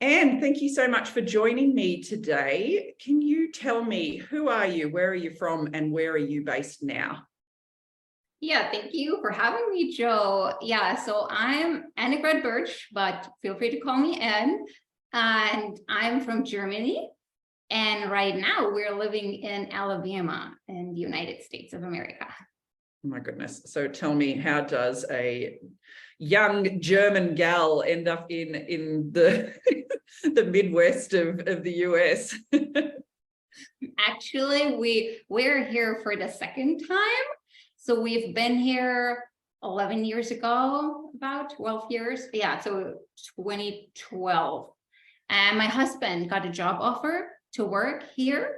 Anne, thank you so much for joining me today. Can you tell me, who are you, where are you from, and where are you based now? Yeah, thank you for having me, Joe. Yeah, so I'm Annegret Bertsch, but feel free to call me Anne. And I'm from Germany. And right now we're living in Alabama in the United States of America. Oh my goodness. So tell me, how does a young German gal end up in the the Midwest of the US? Actually, we're here for the second time. So we've been here 11 years ago, about 12 years. Yeah, so 2012. And my husband got a job offer to work here.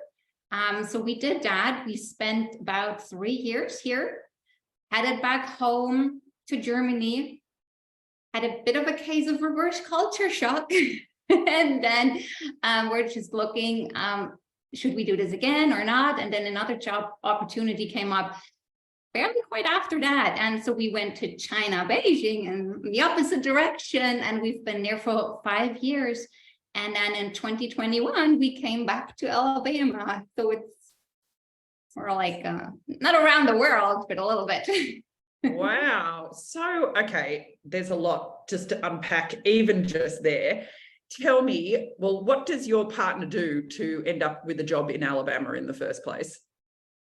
So we did that. We spent about 3 years here, headed back home to Germany, had a bit of a case of reverse culture shock. And then we're just looking, should we do this again or not? And then another job opportunity came up fairly quite after that. And so we went to China, Beijing, and the opposite direction. And we've been there for 5 years. And then in 2021, we came back to Alabama. So we're like, not around the world, but a little bit. Wow. So, okay, there's a lot just to unpack, even just there. Tell me, well, what does your partner do to end up with a job in Alabama in the first place?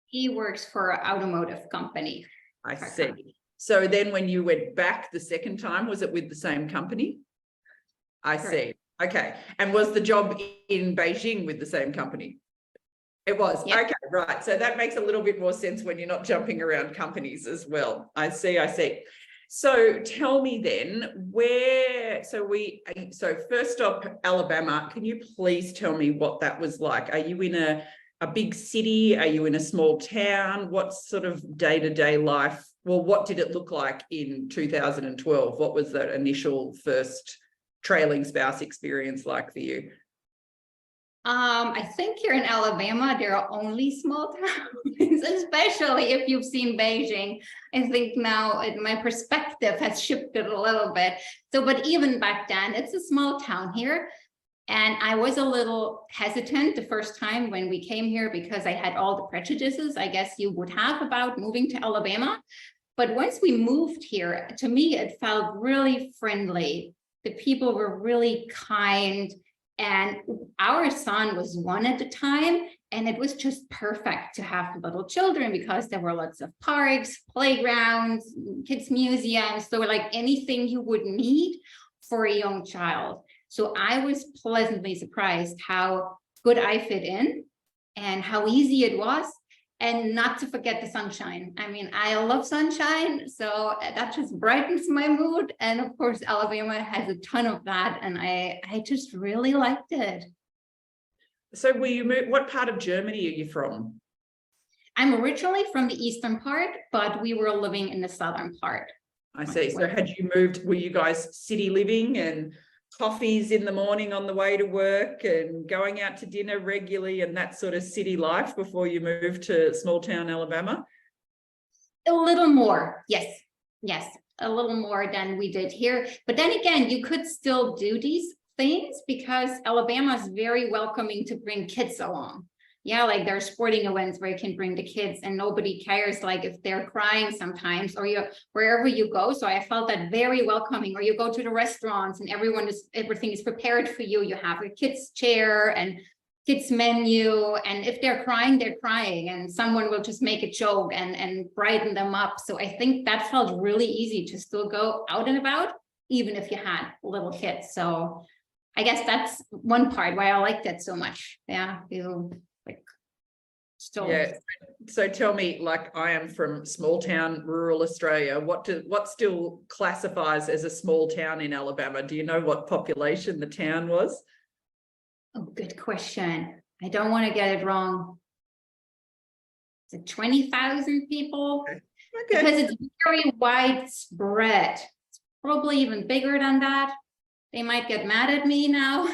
He works for an automotive company. I see. So then when you went back the second time, was it with the same company? I see. Okay. And was the job in Beijing with the same company? It was. Yep. Okay, right. So that makes a little bit more sense when you're not jumping around companies as well. I see. So tell me then, so first up, Alabama, can you please tell me what that was like? Are you in a big city? Are you in a small town? What sort of day-to-day life? Well, what did it look like in 2012? What was that initial first trailing spouse experience like for you? I think here in Alabama, there are only small towns, especially if you've seen Beijing. I think now my perspective has shifted a little bit. So, but even back then, it's a small town here. And I was a little hesitant the first time when we came here because I had all the prejudices, I guess you would have, about moving to Alabama. But once we moved here, to me, it felt really friendly. The people were really kind. And our son was 1 at the time, and it was just perfect to have little children because there were lots of parks, playgrounds, kids' museums. So like anything you would need for a young child. So I was pleasantly surprised how good I fit in and how easy it was. And not to forget the sunshine. I mean, I love sunshine, so that just brightens my mood. And of course, Alabama has a ton of that, and I just really liked it. So what part of Germany are you from? I'm originally from the eastern part, but we were living in the southern part. I see. So had you moved, were you guys city living and coffees in the morning on the way to work and going out to dinner regularly and that sort of city life before you moved to small town Alabama? A little more, yes, a little more than we did here. But then again, you could still do these things because Alabama is very welcoming to bring kids along. Yeah, like there are sporting events where you can bring the kids and nobody cares, like if they're crying sometimes, or wherever you go. So I felt that very welcoming. Or you go to the restaurants and everything is prepared for you. You have a kids chair and kids menu, and if they're crying, and someone will just make a joke and brighten them up. So I think that felt really easy to still go out and about, even if you had little kids. So I guess that's one part why I liked it so much. Yeah, yeah. So tell me, like, I am from small town rural Australia. What still classifies as a small town in Alabama? Do you know what population the town was? Oh, good question. I don't want to get it wrong. Is it 20,000 people? Okay. Because it's very widespread. It's probably even bigger than that. They might get mad at me now.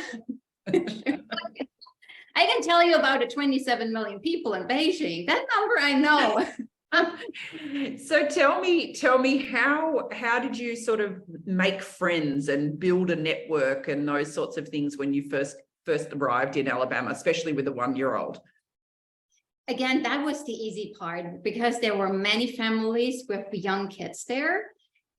I can tell you about the 27 million people in Beijing. That number I know. So tell me how did you sort of make friends and build a network and those sorts of things when you first arrived in Alabama, especially with a 1-year-old? Again, that was the easy part because there were many families with young kids there.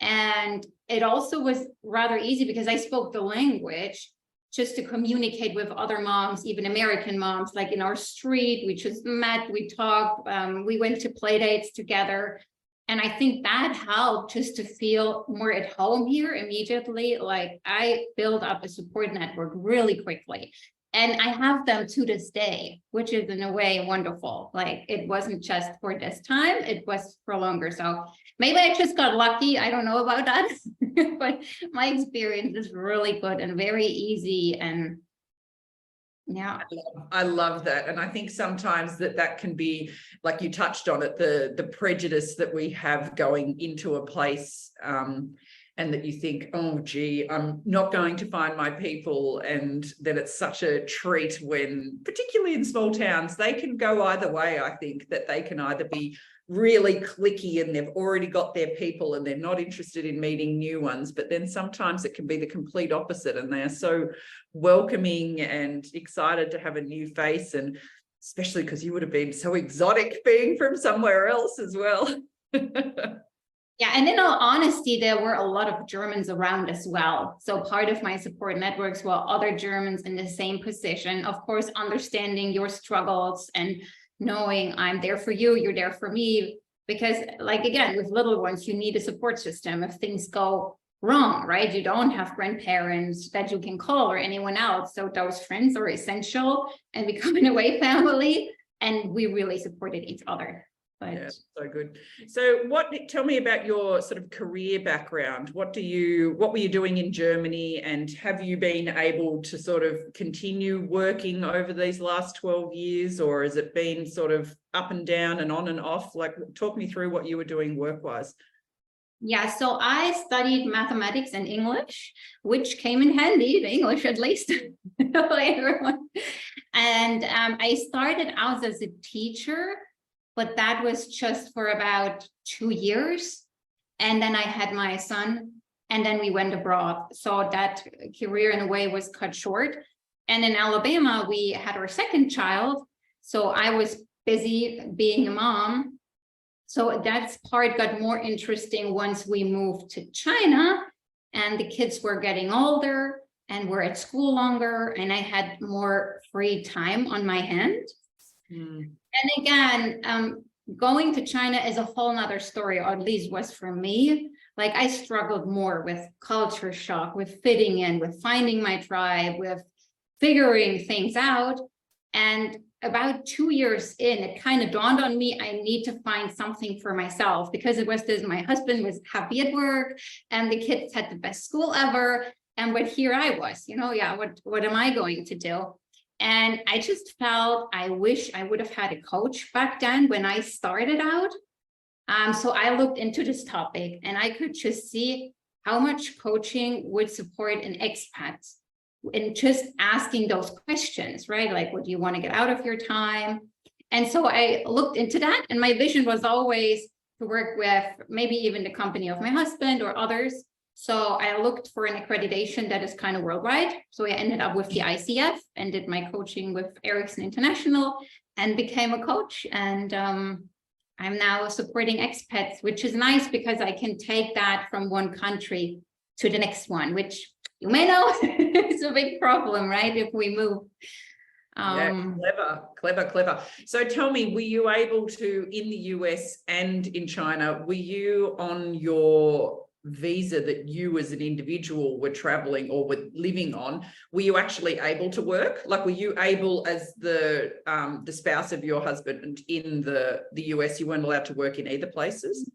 And it also was rather easy because I spoke the language just to communicate with other moms, even American moms, like in our street. We just met, we talked, we went to play dates together. And I think that helped just to feel more at home here immediately. Like I built up a support network really quickly. And I have them to this day, which is in a way wonderful. Like it wasn't just for this time, it was for longer. So maybe I just got lucky. I don't know about that, but my experience is really good and very easy. And yeah, I love that. And I think sometimes that can be, like you touched on it, the prejudice that we have going into a place, and that you think, oh, gee, I'm not going to find my people. And then it's such a treat when, particularly in small towns, they can go either way. I think that they can either be really cliquey and they've already got their people and they're not interested in meeting new ones. But then sometimes it can be the complete opposite and they're so welcoming and excited to have a new face. And especially because you would have been so exotic being from somewhere else as well. Yeah, and in all honesty, there were a lot of Germans around as well. So part of my support networks were other Germans in the same position. Of course, understanding your struggles and knowing I'm there for you, you're there for me. Because like, again, with little ones, you need a support system if things go wrong, right? You don't have grandparents that you can call or anyone else. So those friends are essential and become an away family. And we really supported each other. But yeah, so good. So tell me about your sort of career background. What were you doing in Germany, and have you been able to sort of continue working over these last 12 years, or has it been sort of up and down and on and off? Like, talk me through what you were doing work-wise. yeah, so I studied mathematics and English, which came in handy, the English at least. Everyone. And I started out as a teacher, but that was just for about 2 years. And then I had my son and then we went abroad. So that career in a way was cut short. And in Alabama, we had our second child. So I was busy being a mom. So that part got more interesting once we moved to China and the kids were getting older and were at school longer and I had more free time on my hand. And again, going to China is a whole nother story, or at least was for me. Like I struggled more with culture shock, with fitting in, with finding my tribe, with figuring things out. And about 2 years in, it kind of dawned on me, I need to find something for myself, because it was this, my husband was happy at work and the kids had the best school ever. But here I was, what am I going to do? And I just felt, I wish I would have had a coach back then when I started out. So I looked into this topic and I could just see how much coaching would support an expat and just asking those questions, right? Like, what do you want to get out of your time? And so I looked into that, and my vision was always to work with maybe even the company of my husband or others. So I looked for an accreditation that is kind of worldwide. So I ended up with the ICF and did my coaching with Ericsson International and became a coach. And I'm now supporting expats, which is nice because I can take that from one country to the next one, which you may know it's a big problem, right? If we move. Yeah, clever. So tell me, were you able to, in the US and in China, were you on your visa that you as an individual were traveling or were living on, were you actually able to work? Like, were you able, as the spouse of your husband in the US, you weren't allowed to work in either places?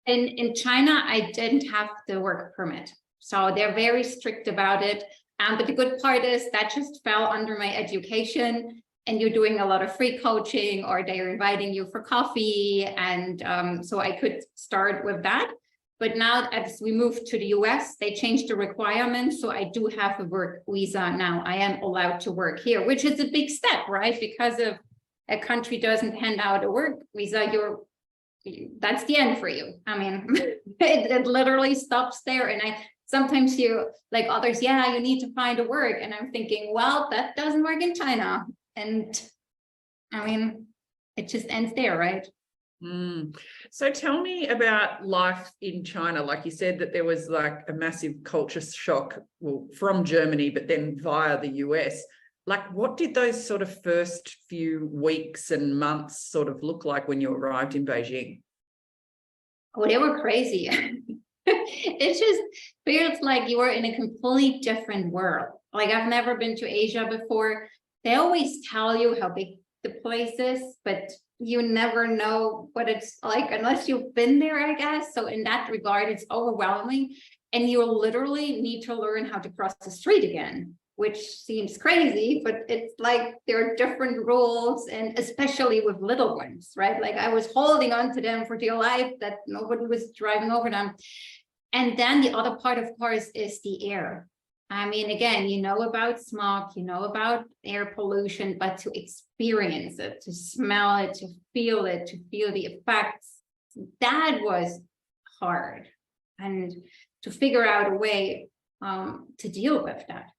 In China, I didn't have the work permit. So they're very strict about it. But the good part is that just fell under my education, and you're doing a lot of free coaching, or they're inviting you for coffee. And so I could start with that. But now as we move to the US, they changed the requirements. So I do have a work visa now. I am allowed to work here, which is a big step, right? Because if a country doesn't hand out a work visa, you're that's the end for you. I mean, it literally stops there. And sometimes you like others, yeah, you need to find a work. And I'm thinking, well, that doesn't work in China. And I mean, it just ends there, right? So tell me about life in China. Like you said that there was like a massive culture shock, well, from Germany, but then via the US. Like, what did those sort of first few weeks and months sort of look like when you arrived in Beijing? Oh, they were crazy. It just feels like you were in a completely different world. Like, I've never been to Asia before. They always tell you how big the place is, but you never know what it's like unless you've been there, I guess. So in that regard, it's overwhelming. And you literally need to learn how to cross the street again, which seems crazy, but it's like there are different rules, and especially with little ones, right? Like, I was holding on to them for dear life, that nobody was driving over them. And then the other part, of course, is the air. I mean, again, you know about smog, you know about air pollution, but to experience it, to smell it, to feel the effects, that was hard. And to figure out a way to deal with that.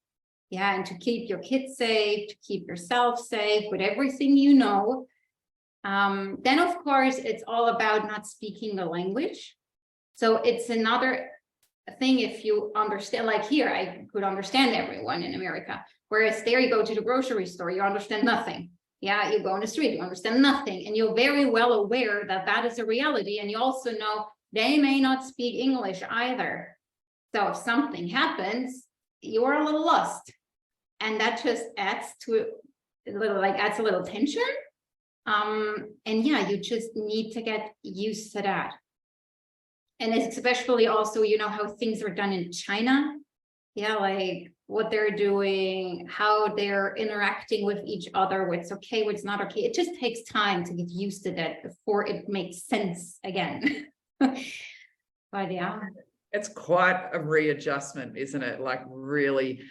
Yeah, and to keep your kids safe, to keep yourself safe with everything you know. Then, of course, it's all about not speaking the language. So it's another thing if you understand, like here, I could understand everyone in America. Whereas there you go to the grocery store, you understand nothing. Yeah, you go on the street, you understand nothing. And you're very well aware that that is a reality. And you also know they may not speak English either. So if something happens, you are a little lost. And that just adds to a little, adds a little tension. And yeah, you just need to get used to that. And especially also, you know, how things are done in China. Yeah, like what they're doing, how they're interacting with each other, what's okay, what's not okay. It just takes time to get used to that before it makes sense again. But yeah. It's quite a readjustment, isn't it? Like, really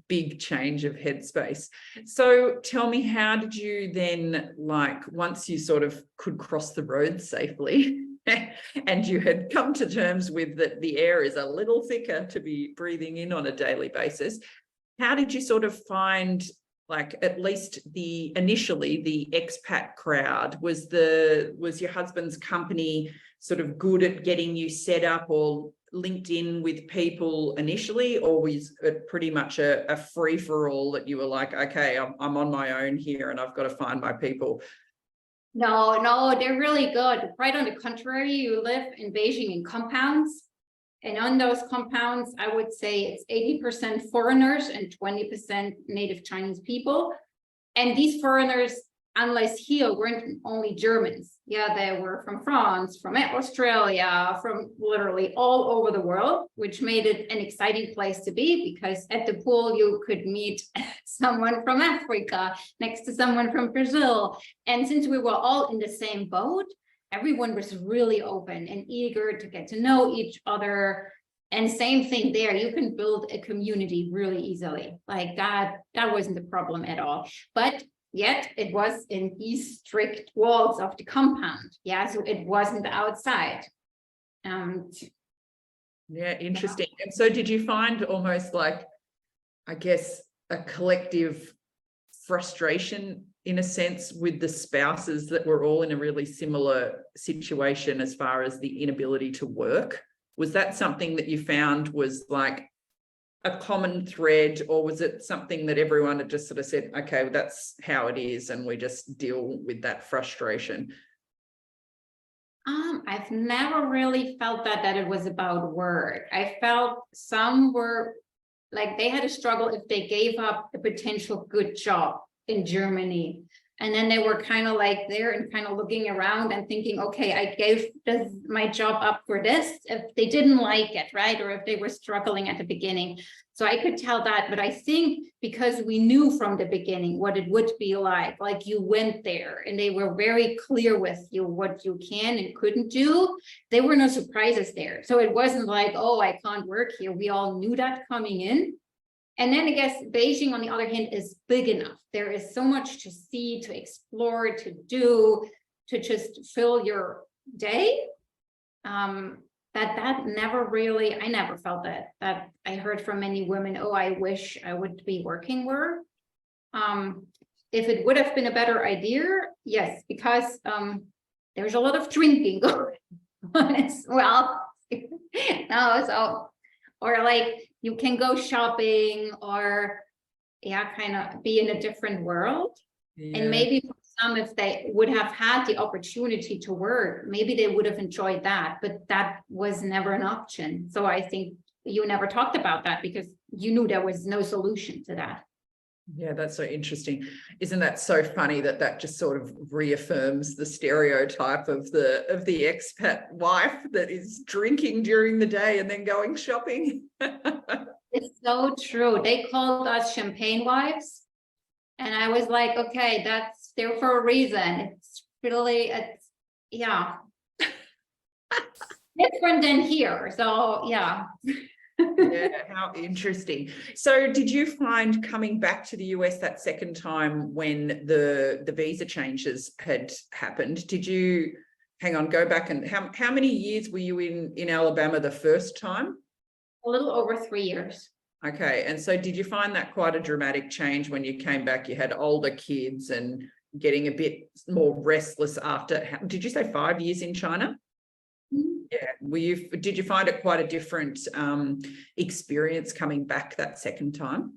big change of headspace. So tell me, how did you then, like, once you sort of could cross the road safely and you had come to terms with that the air is a little thicker to be breathing in on a daily basis, how did you sort of find, like, at least initially the expat crowd? Was your husband's company sort of good at getting you set up or linked in with people initially, or was it pretty much a free-for-all that you were like, okay, I'm on my own here and I've got to find my people? No, they're really good. Right on the contrary, you live in Beijing in compounds. And on those compounds, I would say it's 80% foreigners and 20% native Chinese people. And these foreigners, unless here, weren't only Germans. Yeah, they were from France, from Australia, from literally all over the world, which made it an exciting place to be, because at the pool, you could meet someone from Africa next to someone from Brazil. And since we were all in the same boat, everyone was really open and eager to get to know each other. And same thing there, you can build a community really easily. Like that wasn't the problem at all. But yet it was in these strict walls of the compound. Yeah, so it wasn't outside. Yeah, interesting. Yeah. And so did you find almost like, I guess, a collective frustration in a sense with the spouses that were all in a really similar situation as far as the inability to work? Was that something that you found was like a common thread, or was it something that everyone had just sort of said, okay, well, that's how it is, and we just deal with that frustration? I've never really felt that it was about work. I felt some were like they had a struggle if they gave up a potential good job in Germany. And then they were kind of like there and kind of looking around and thinking, okay, I gave my job up for this, if they didn't like it, right? Or if they were struggling at the beginning. So I could tell that, but I think because we knew from the beginning what it would be like you went there and they were very clear with you what you can and couldn't do, there were no surprises there. So it wasn't like, oh, I can't work here. We all knew that coming in. And then I guess Beijing, on the other hand, is big enough. There is so much to see, to explore, to do, to just fill your day. That never really, I never felt that I heard from many women, oh, I wish I would be working more. If it would have been a better idea, yes, because there's a lot of drinking going on as well. No, so, or like you can go shopping or yeah, kind of be in a different world. Yeah. And maybe for some, if they would have had the opportunity to work, maybe they would have enjoyed that, but that was never an option. So I think you never talked about that because you knew there was no solution to that. Yeah, that's so interesting. Isn't that so funny that that just sort of reaffirms the stereotype of the expat wife that is drinking during the day and then going shopping? It's so true. They called us champagne wives. And I was like, okay, that's there for a reason. It's really, yeah. Different than here. So yeah. Yeah, how interesting. So did you find coming back to the US that second time when the visa changes had happened, did you go back and how many years were you in Alabama the first time? A little over 3 years. Okay. And so did you find that quite a dramatic change when you came back? You had older kids and getting a bit more restless after, did you say 5 years in China? Yeah. Did you find it quite a different experience coming back that second time?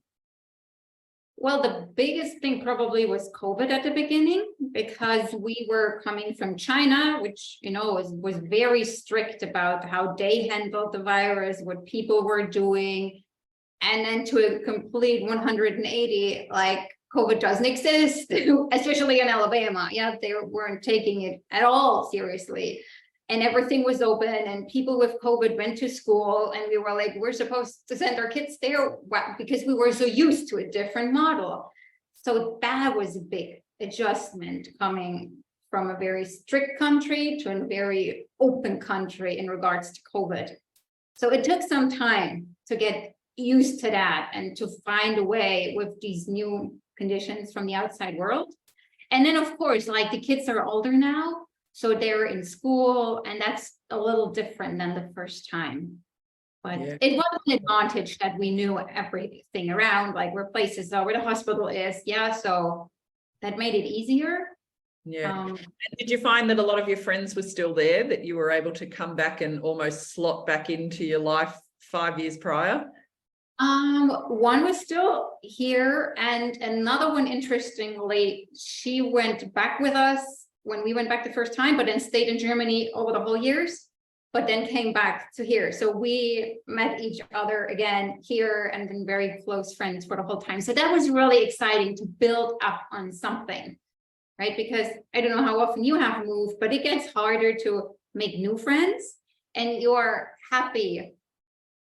Well, the biggest thing probably was COVID at the beginning, because we were coming from China, which, you know, was very strict about how they handled the virus, what people were doing. And then to a complete 180, like COVID doesn't exist, especially in Alabama. Yeah, they weren't taking it at all seriously. And everything was open and people with COVID went to school and we were like, we're supposed to send our kids there because we were so used to a different model. So that was a big adjustment coming from a very strict country to a very open country in regards to COVID. So it took some time to get used to that and to find a way with these new conditions from the outside world. And then of course, like the kids are older now. So they're in school and that's a little different than the first time. But yeah, it was an advantage that we knew everything around, like where places are, where the hospital is. Yeah, so that made it easier. Yeah. And did you find that a lot of your friends were still there, that you were able to come back and almost slot back into your life 5 years prior? One was still here and another one, interestingly, she went back with us when we went back the first time, but then stayed in Germany over the whole years, but then came back to here. So we met each other again here and been very close friends for the whole time. So that was really exciting to build up on something, right? Because I don't know how often you have moved, but it gets harder to make new friends and you're happy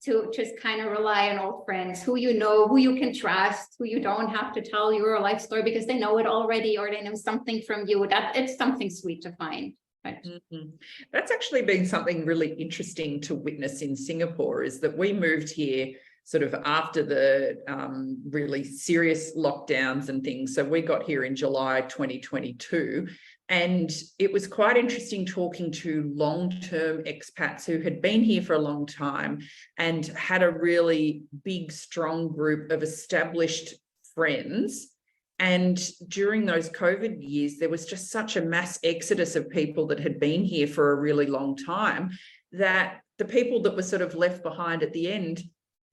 to just kind of rely on old friends who you know, who you can trust, who you don't have to tell your life story because they know it already or they know something from you. That it's something sweet to find. Right? Mm-hmm. That's actually been something really interesting to witness in Singapore, is that we moved here sort of after the really serious lockdowns and things. So we got here in July 2022. And it was quite interesting talking to long-term expats who had been here for a long time and had a really big, strong group of established friends. And during those COVID years, there was just such a mass exodus of people that had been here for a really long time that the people that were sort of left behind at the end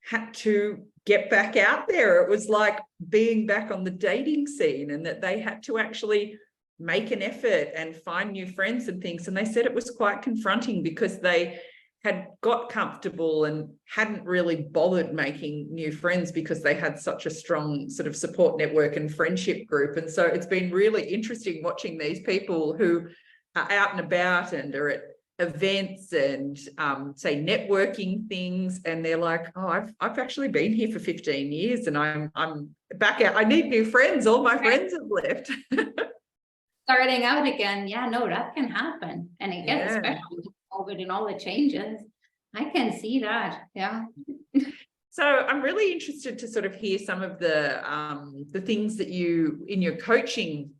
had to get back out there. It was like being back on the dating scene, and that they had to actually make an effort and find new friends and things. And they said it was quite confronting because they had got comfortable and hadn't really bothered making new friends because they had such a strong sort of support network and friendship group. And so it's been really interesting watching these people who are out and about and are at events and say networking things, and they're like, oh, I've actually been here for 15 years and I'm back out. I need new friends. All my friends have left. Starting out again. Yeah, no, that can happen. And again, especially with COVID and all the changes, I can see that. Yeah. So I'm really interested to sort of hear some of the things that you in your coaching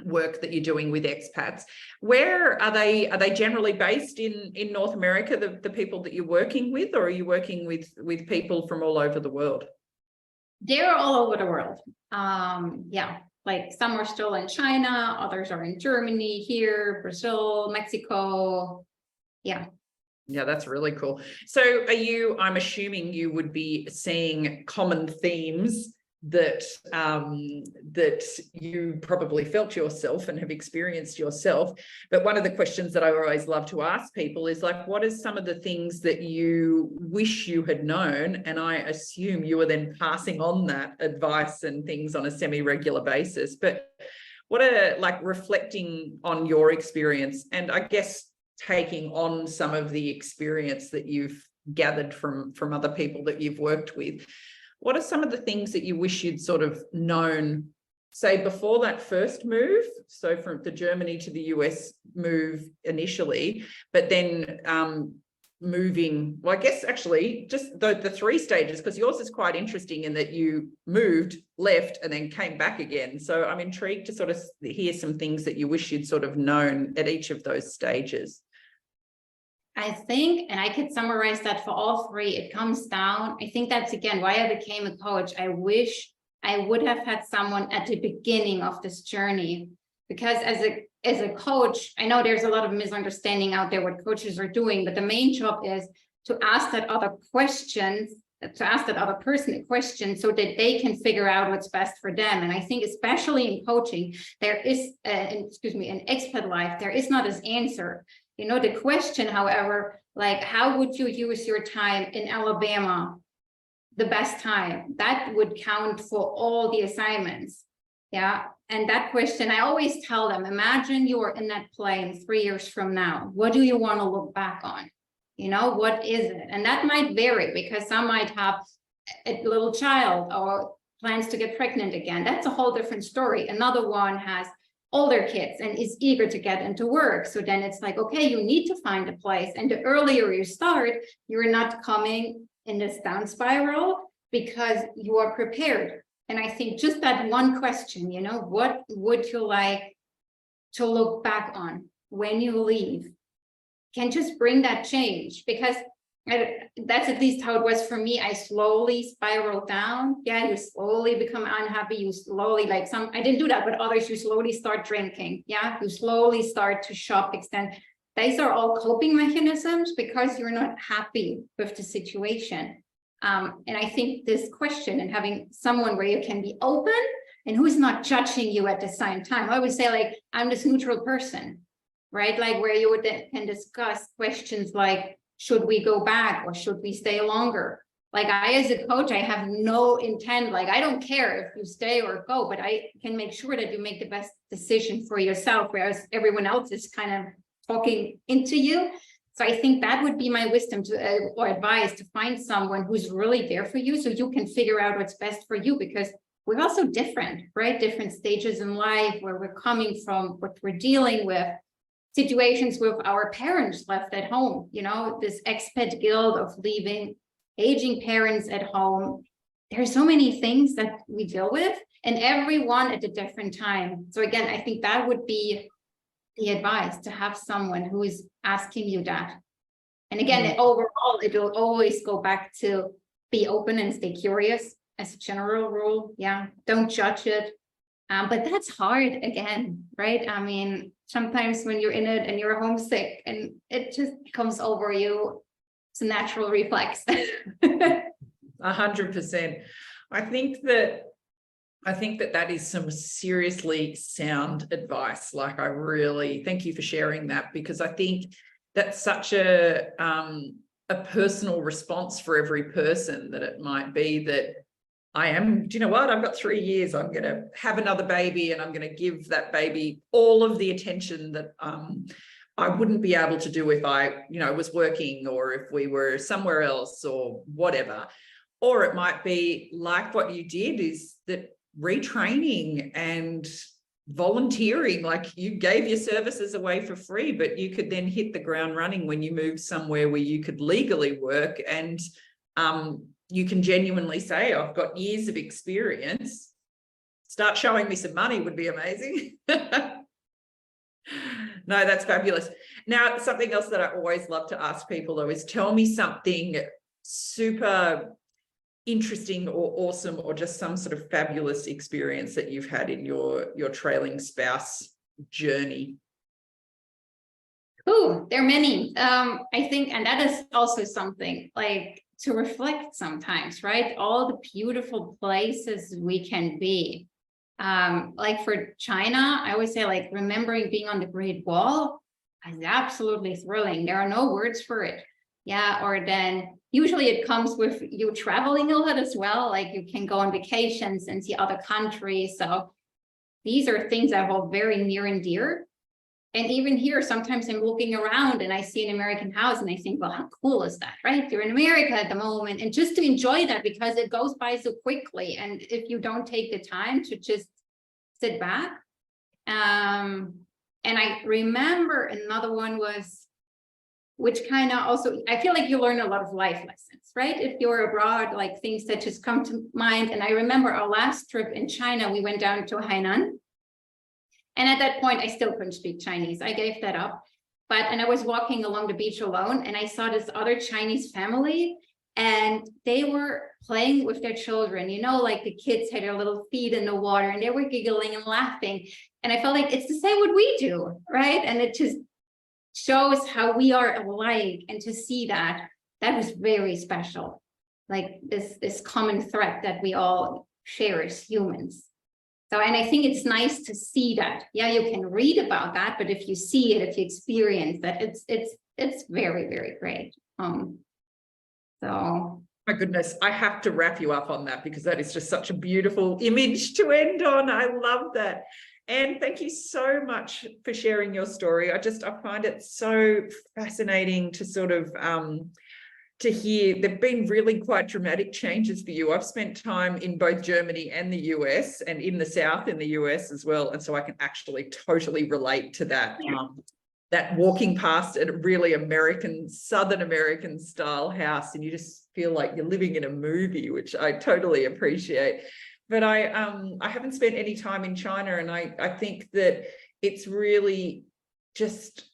work that you're doing with expats. Where are they? Are they generally based in North America, the people that you're working with, or are you working with people from all over the world? They're all over the world. Yeah, like some are still in China, others are in Germany, here, Brazil, Mexico. Yeah. Yeah, that's really cool. So I'm assuming you would be seeing common themes that that you probably felt yourself and have experienced yourself. But one of the questions that I always love to ask people is like, what are some of the things that you wish you had known? And I assume you are then passing on that advice and things on a semi-regular basis. But what are, like, reflecting on your experience, and I guess taking on some of the experience that you've gathered from other people that you've worked with, what are some of the things that you wish you'd sort of known, say, before that first move? So from the Germany to the US move initially, but then moving, well, I guess actually just the 3 stages, because yours is quite interesting in that you moved, left, and then came back again. So I'm intrigued to sort of hear some things that you wish you'd sort of known at each of those stages. I think, and I could summarize that for all 3, it comes down, I think that's again why I became a coach. I wish I would have had someone at the beginning of this journey, because as a coach, I know there's a lot of misunderstanding out there what coaches are doing, but the main job is to ask that other person a question so that they can figure out what's best for them. And I think especially in coaching, there is, in expat life, there is not this answer. You know, the question, however, like, how would you use your time in Alabama the best time? That would count for all the assignments. Yeah. And that question, I always tell them, imagine you're in that plane 3 years from now. What do you want to look back on? You know, what is it? And that might vary, because some might have a little child or plans to get pregnant again. That's a whole different story. Another one has older kids and is eager to get into work. So then it's like, okay, you need to find a place. And the earlier you start, you're not coming in this down spiral because you are prepared. And I think just that one question, you know, what would you like to look back on when you leave, can just bring that change, because that's at least how it was for me. I slowly spiraled down. Yeah, you slowly become unhappy. You slowly, like I didn't do that, but others, you slowly start drinking. Yeah, you slowly start to shop, extend. These are all coping mechanisms because you're not happy with the situation. And I think this question and having someone where you can be open and who's not judging you at the same time. I always say, like, I'm this neutral person, right? Like, where you would can discuss questions like, should we go back or should we stay longer? Like, I, as a coach, I have no intent, like, I don't care if you stay or go, but I can make sure that you make the best decision for yourself, whereas everyone else is kind of talking into you. So I think that would be my wisdom to or advice, to find someone who's really there for you so you can figure out what's best for you, because we're also different, right? Different stages in life, where we're coming from, what we're dealing with. Situations with our parents left at home, you know, this expat guilt of leaving aging parents at home. There are so many things that we deal with, and everyone at a different time. So again, I think that would be the advice, to have someone who is asking you that. And again, overall, it will always go back to be open and stay curious as a general rule. Yeah, don't judge it. But that's hard again, right? I mean, sometimes when you're in it and you're homesick and it just comes over you, it's a natural reflex. 100%. I think that is some seriously sound advice. Like, I really thank you for sharing that, because I think that's such a personal response for every person, that it might be that do you know what? I've got 3 years. I'm going to have another baby, and I'm going to give that baby all of the attention that I wouldn't be able to do if I, was working, or if we were somewhere else, or whatever. Or it might be like what you did, is that retraining and volunteering, like, you gave your services away for free, but you could then hit the ground running when you moved somewhere where you could legally work, and you can genuinely say, I've got years of experience. Start showing me some money would be amazing. No, that's fabulous. Now, something else that I always love to ask people though is tell me something super interesting or awesome or just some sort of fabulous experience that you've had in your trailing spouse journey. Oh, there are many. I think, and that is also something like to reflect sometimes, right? All the beautiful places we can be. Like for China, I always say like remembering being on the Great Wall is absolutely thrilling. There are no words for it. Yeah, or then usually it comes with you traveling a lot as well. Like you can go on vacations and see other countries. So these are things that hold very near and dear. And even here, sometimes I'm looking around and I see an American house and I think, well, how cool is that, right? You're in America at the moment. And just to enjoy that because it goes by so quickly. And if you don't take the time to just sit back. And I remember another one was, which kind of also, I feel like you learn a lot of life lessons, right? If you're abroad, like things that just come to mind. And I remember our last trip in China, we went down to Hainan. And at that point, I still couldn't speak Chinese. I gave that up. And I was walking along the beach alone and I saw this other Chinese family and they were playing with their children, you know, like the kids had their little feet in the water and they were giggling and laughing. And I felt like it's the same what we do, right? And it just shows how we are alike. And to see that was very special. Like this common thread that we all share as humans. So, and I think it's nice to see that. Yeah, you can read about that, but if you see it, if you experience that, it's very, very great. So. My goodness, I have to wrap you up on that because that is just such a beautiful image to end on. I love that. And thank you so much for sharing your story. I find it so fascinating to sort of to hear. There've been really quite dramatic changes for you. I've spent time in both Germany and the US and in the South in the US as well. And so I can actually totally relate to that. That walking past a really American, Southern American style house and you just feel like you're living in a movie, which I totally appreciate. But I haven't spent any time in China and I think that it's really just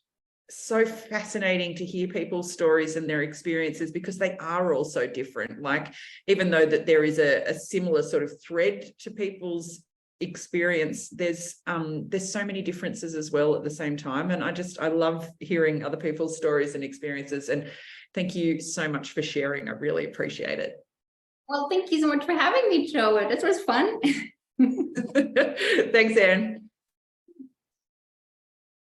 so fascinating to hear people's stories and their experiences because they are all so different. Like, even though that there is a similar sort of thread to people's experience, there's so many differences as well at the same time. And I love hearing other people's stories and experiences. And thank you so much for sharing. I really appreciate it. Well, thank you so much for having me, Jo. This was fun. Thanks, Anne.